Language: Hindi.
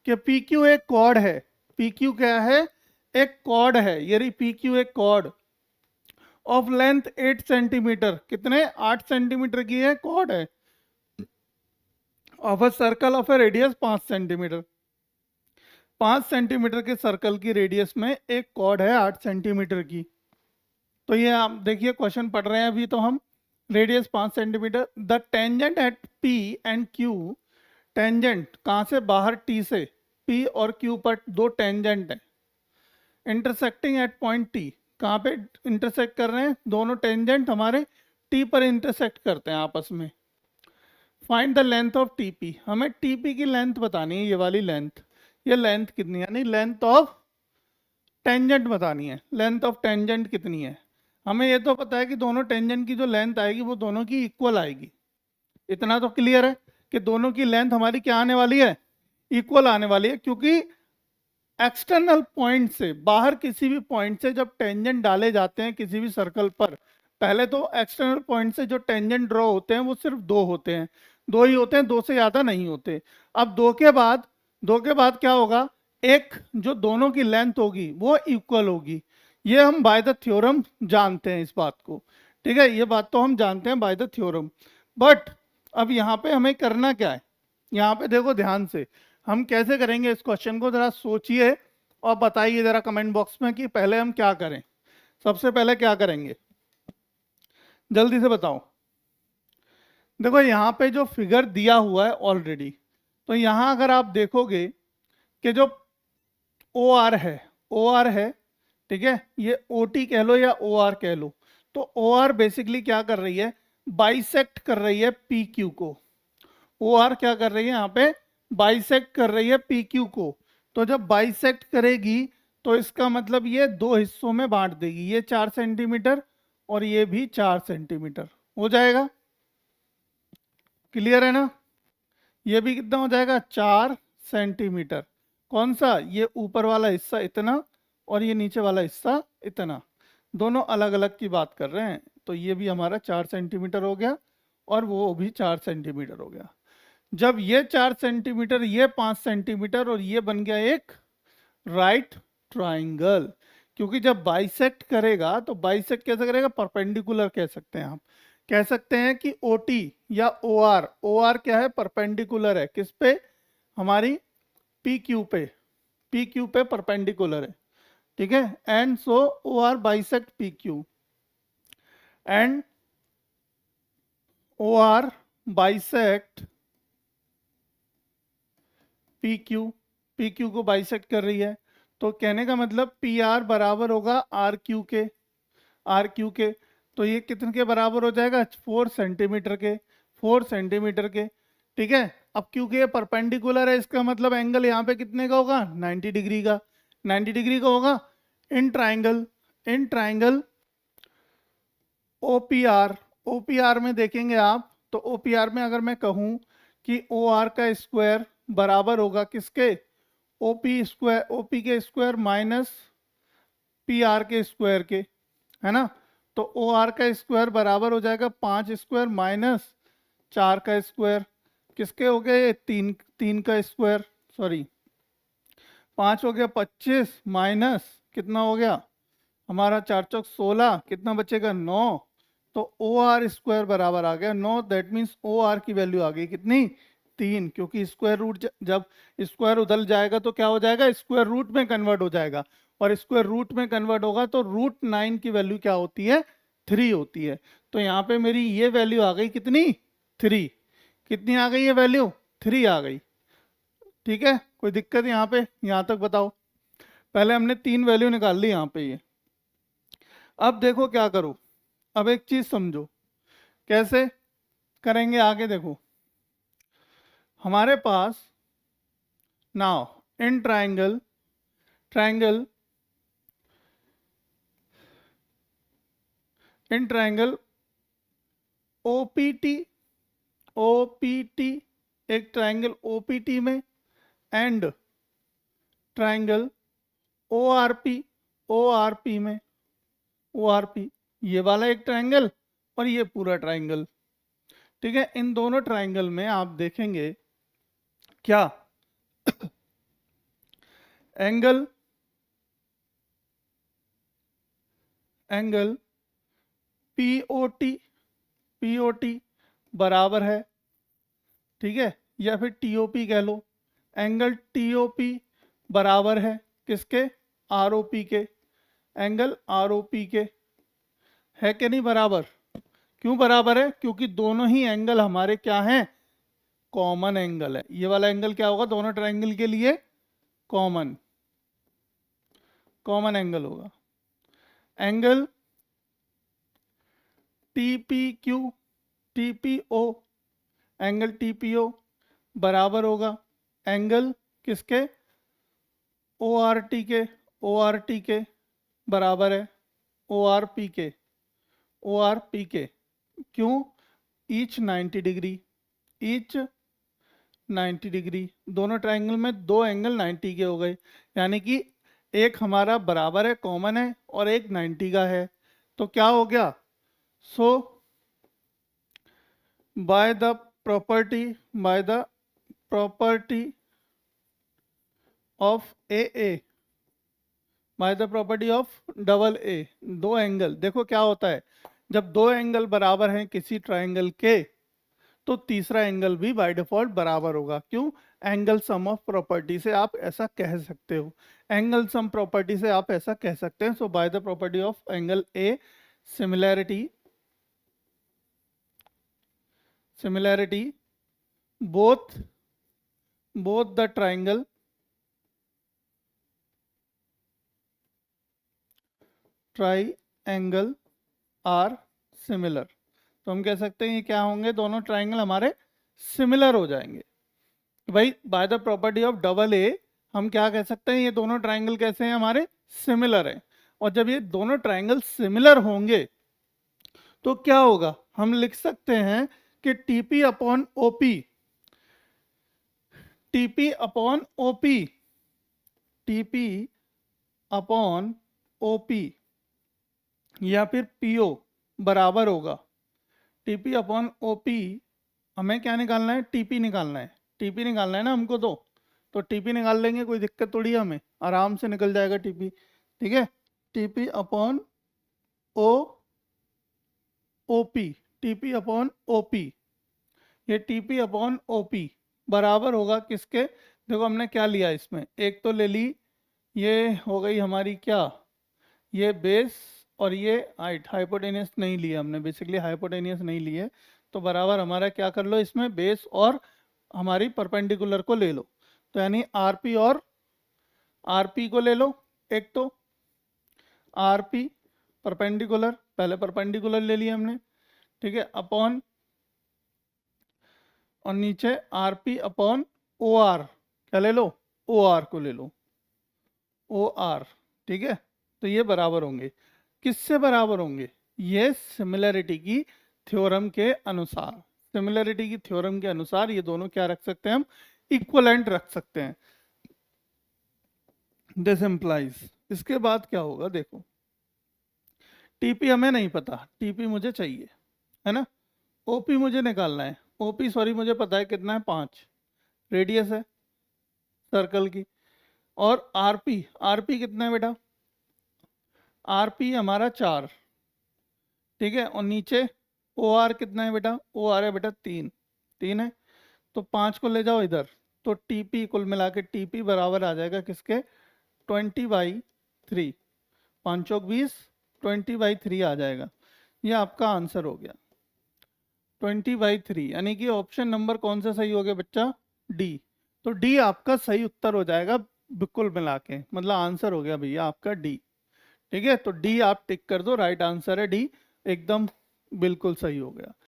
कि पी क्यू एक कॉर्ड है। पी क्यू क्या है? एक कॉर्ड है। ये पी क्यू एक कॉर्ड ऑफ लेंथ 8 सेंटीमीटर, कितने? 8 सेंटीमीटर की है, कॉर्ड है, of a circle of A radius 5 centimetre. 5 centimetre के सर्कल की रेडियस में एक कॉर्ड है 8 सेंटीमीटर की। तो ये आप देखिए क्वेश्चन पढ़ रहे हैं अभी तो हम। Radius 5 centimetre, the tangent at P and Q. Tangent कहाँ से? बाहर टी से। पी और क्यू पर दो टेंजेंट हैं इंटरसेक्टिंग एट पॉइंट टी। कहाँ पे इंटरसेक्ट कर रहे हैं? दोनों टेंजेंट हमारे टी पर इंटरसेक्ट करते हैं आपस में। Find the length of TP. हमें टीपी की लेंथ बतानी है, ये वाली लेंथ। ये लेंथ कितनी है? यानी लेंथ ऑफ टेंजेंट बतानी है। लेंथ ऑफ टेंजेंट कितनी है? हमें ये तो पता है कि दोनों टेंजेंट की जो लेंथ आएगी वो दोनों की इक्वल आएगी। इतना तो क्लियर है कि दोनों की लेंथ हमारी क्या आने वाली है? इक्वल आने वाली है, क्योंकि एक्सटर्नल पॉइंट से, बाहर किसी भी पॉइंट से जब टेंजेंट डाले जाते हैं किसी भी सर्कल पर, पहले तो एक्सटर्नल पॉइंट से जो टेंजेंट ड्रॉ होते हैं वो सिर्फ दो होते हैं, दो ही होते हैं, दो से ज़्यादा नहीं होते। अब दो के बाद क्या होगा? एक जो दोनों की लेंथ होगी वो इक्वल होगी। ये हम बाय द थ्योरम जानते हैं इस बात को, ठीक है? ये बात तो हम जानते हैं बाय द थ्योरम। बट अब यहाँ पे हमें करना क्या है? यहाँ पे देखो ध्यान से, हम कैसे करेंगे इस क्वेश्चन को, जरा सोचिए और बताइए जरा कमेंट बॉक्स में कि पहले हम क्या करें। सबसे पहले क्या करेंगे, जल्दी से बताओ। देखो यहाँ पे जो फिगर दिया हुआ है ऑलरेडी, तो यहाँ अगर आप देखोगे कि जो ओ आर है, ओ आर है, ठीक है, ये ओ टी कह लो या ओ आर कह लो, तो ओ आर बेसिकली क्या कर रही है? बाइसेक्ट कर रही है पी क्यू को। ओ आर क्या कर रही है यहाँ पे? बाइसेक्ट कर रही है पी क्यू को। तो जब बाइसेक्ट करेगी तो इसका मतलब ये दो हिस्सों में बांट देगी, ये 4 सेंटीमीटर और ये भी 4 सेंटीमीटर हो जाएगा। क्लियर है ना? ये भी कितना हो जाएगा? 4 सेंटीमीटर। कौन सा? ये ऊपर वाला हिस्सा इतना और ये नीचे वाला हिस्सा इतना, दोनों अलग अलग की बात कर रहे हैं। तो ये भी हमारा 4 सेंटीमीटर हो गया और वो भी 4 सेंटीमीटर हो गया। जब ये 4 सेंटीमीटर, ये 5 सेंटीमीटर और ये बन गया एक राइट ट्राइंगल। क्योंकि जब बाइसेक्ट करेगा तो बाइसेक्ट कैसे करेगा? परपेंडिकुलर कह सकते हैं, हम कह सकते हैं कि ओ टी या ओ आर। ओ आर क्या है? परपेंडिकुलर है किस पे? हमारी पी क्यू पे। पी क्यू पे परपेंडिकुलर है, ठीक है? And so O R bisect P Q and O R bisect P Q. P Q को बाइसेक्ट कर रही है, तो कहने का मतलब पी आर बराबर होगा आर क्यू के। आर क्यू के, तो ये कितने के बराबर हो जाएगा? 4 सेंटीमीटर के। 4 सेंटीमीटर के, ठीक है? अब क्योंकि ये परपेंडिकुलर है, इसका मतलब एंगल यहाँ पे कितने का होगा? 90 डिग्री का। 90 डिग्री का होगा in triangle. In triangle O P R. O P R में देखेंगे आप, तो ओ पी आर में अगर मैं कहूँ कि ओ आर का स्क्वायर बराबर होगा किसके? O P square, O P के स्क्वायर माइनस पी आर के स्क्वायर के, है ना? तो ओ आर का स्क्वायर बराबर हो जाएगा 5 स्क्वायर माइनस 4 का स्क्वायर। किसके हो गए? 3 का स्क्वायर, सॉरी 5 हो गया 25 माइनस कितना हो गया हमारा? 4 चौक 16, कितना बचेगा? 9। तो ओ आर स्क्वायर बराबर आ गया 9। दैट मीन्स ओ आर की वैल्यू आ गई कितनी? 3, क्योंकि स्क्वायर रूट जब स्क्वायर उधर जाएगा तो क्या हो जाएगा? स्क्वायर रूट में कन्वर्ट हो जाएगा, और स्क्वायर रूट में कन्वर्ट होगा तो रूट 9 की वैल्यू क्या होती है? 3 होती है। तो यहाँ पे मेरी ये वैल्यू आ गई कितनी? 3। कितनी आ गई ये वैल्यू? 3 आ गई, ठीक है? कोई दिक्कत यहाँ पे? यहाँ तक बताओ। पहले हमने 3 वैल्यू निकाल ली यहाँ पे ये। अब देखो क्या करो, अब एक चीज समझो कैसे करेंगे आगे। देखो हमारे पास now in triangle, triangle in triangle OPT, OPT, एक ट्राइंगल ओपीटी में एंड ट्राइंगल ओआरपी, ओआरपी में, ओआरपी, ये वाला एक ट्राइंगल और ये पूरा ट्राइंगल, ठीक है? इन दोनों ट्राइंगल में आप देखेंगे क्या एंगल पीओटी बराबर है, ठीक है, या फिर टीओपी कह लो, एंगल टीओपी बराबर है किसके, आरओपी के, एंगल आरओपी के, है कि नहीं बराबर। क्यों बराबर है, क्योंकि दोनों ही एंगल हमारे क्या हैं, कॉमन एंगल है। ये वाला एंगल क्या होगा, दोनों ट्रायंगल के लिए कॉमन एंगल होगा। एंगल टीपीक्यू टीपीओ, एंगल टीपीओ बराबर होगा एंगल किसके, ओआरटी के बराबर है ओआरपी के। क्यों, ईच 90 डिग्री, ईच 90 डिग्री, दोनों ट्रायंगल में दो एंगल 90 के हो गए, यानी कि एक हमारा बराबर है, कॉमन है, और एक 90 का है। तो क्या हो गया, so by the property of a by the property of double a, दो एंगल, देखो क्या होता है, जब दो एंगल बराबर हैं किसी ट्रायंगल के, तो तीसरा एंगल भी बाय डिफॉल्ट बराबर होगा। क्यों, एंगल सम ऑफ प्रॉपर्टी से आप ऐसा कह सकते हो, एंगल सम प्रॉपर्टी से आप ऐसा कह सकते हैं। So by the property of angle a, similarity both the triangle are similar. तो हम कह सकते हैं ये क्या होंगे, दोनों ट्रायंगल हमारे सिमिलर हो जाएंगे। भाई bye the property of double ए हम क्या कह सकते हैं, ये दोनों ट्रायंगल कैसे हैं, हमारे सिमिलर हैं। और जब ये दोनों ट्रायंगल सिमिलर होंगे तो क्या होगा, हम लिख सकते हैं कि टीपी अपॉन ओपी या फिर पीओ बराबर होगा, टीपी अपॉन ओपी, हमें क्या निकालना है, टीपी निकालना है ना हमको, तो टीपी निकाल लेंगे, कोई दिक्कत थोड़ी है, हमें आराम से निकल जाएगा टीपी, ठीक है। टीपी अपॉन ओपी, ये टीपी अपॉन ओपी बराबर होगा किसके, देखो हमने क्या लिया इसमें, एक तो ले ली, ये हो गई हमारी क्या, ये बेस, और ये हाइट, हाइपोटेनियस नहीं लिया हमने, बेसिकली हाइपोटेनियस नहीं लिए, तो बराबर हमारा क्या कर लो, इसमें बेस और हमारी परपेंडिकुलर को ले लो, तो यानी आरपी और आरपी को ले लो, एक तो आरपी परपेंडिकुलर, पहले परपेंडिकुलर ले लिया हमने, ठीक है, अपॉन, और नीचे आरपी अपॉन ओ आर, क्या ले लो, ओ आर को ले लो, ओ आर, ठीक है। तो ये बराबर होंगे, किससे बराबर होंगे, ये सिमिलैरिटी की थ्योरम के अनुसार, ये दोनों क्या रख सकते हैं हम, इक्वलेंट रख सकते हैं। दिस इम्प्लाइज, इसके बाद क्या होगा, देखो टीपी हमें नहीं पता, टीपी मुझे चाहिए, है ना, ओपी मुझे निकालना है, ओपी सॉरी मुझे पता है कितना है, 5 रेडियस है सर्कल की, और आरपी कितना है बेटा, आरपी हमारा 4, ठीक है, और नीचे ओ आर कितना है बेटा, ओ आर है बेटा 3 है, तो 5 को ले जाओ इधर, तो टीपी कुल मिला के टीपी बराबर आ जाएगा किसके, 20/3, 5 चौक 20, 20/3 आ जाएगा। ये आपका आंसर हो गया 20/3, यानी कि ऑप्शन नंबर कौन सा सही हो गया बच्चा, डी। तो डी आपका सही उत्तर हो जाएगा, बिल्कुल मिला के, मतलब आंसर हो गया भैया आपका डी, ठीक है। तो डी आप टिक कर दो, राइट आंसर है डी, एकदम बिल्कुल सही हो गया।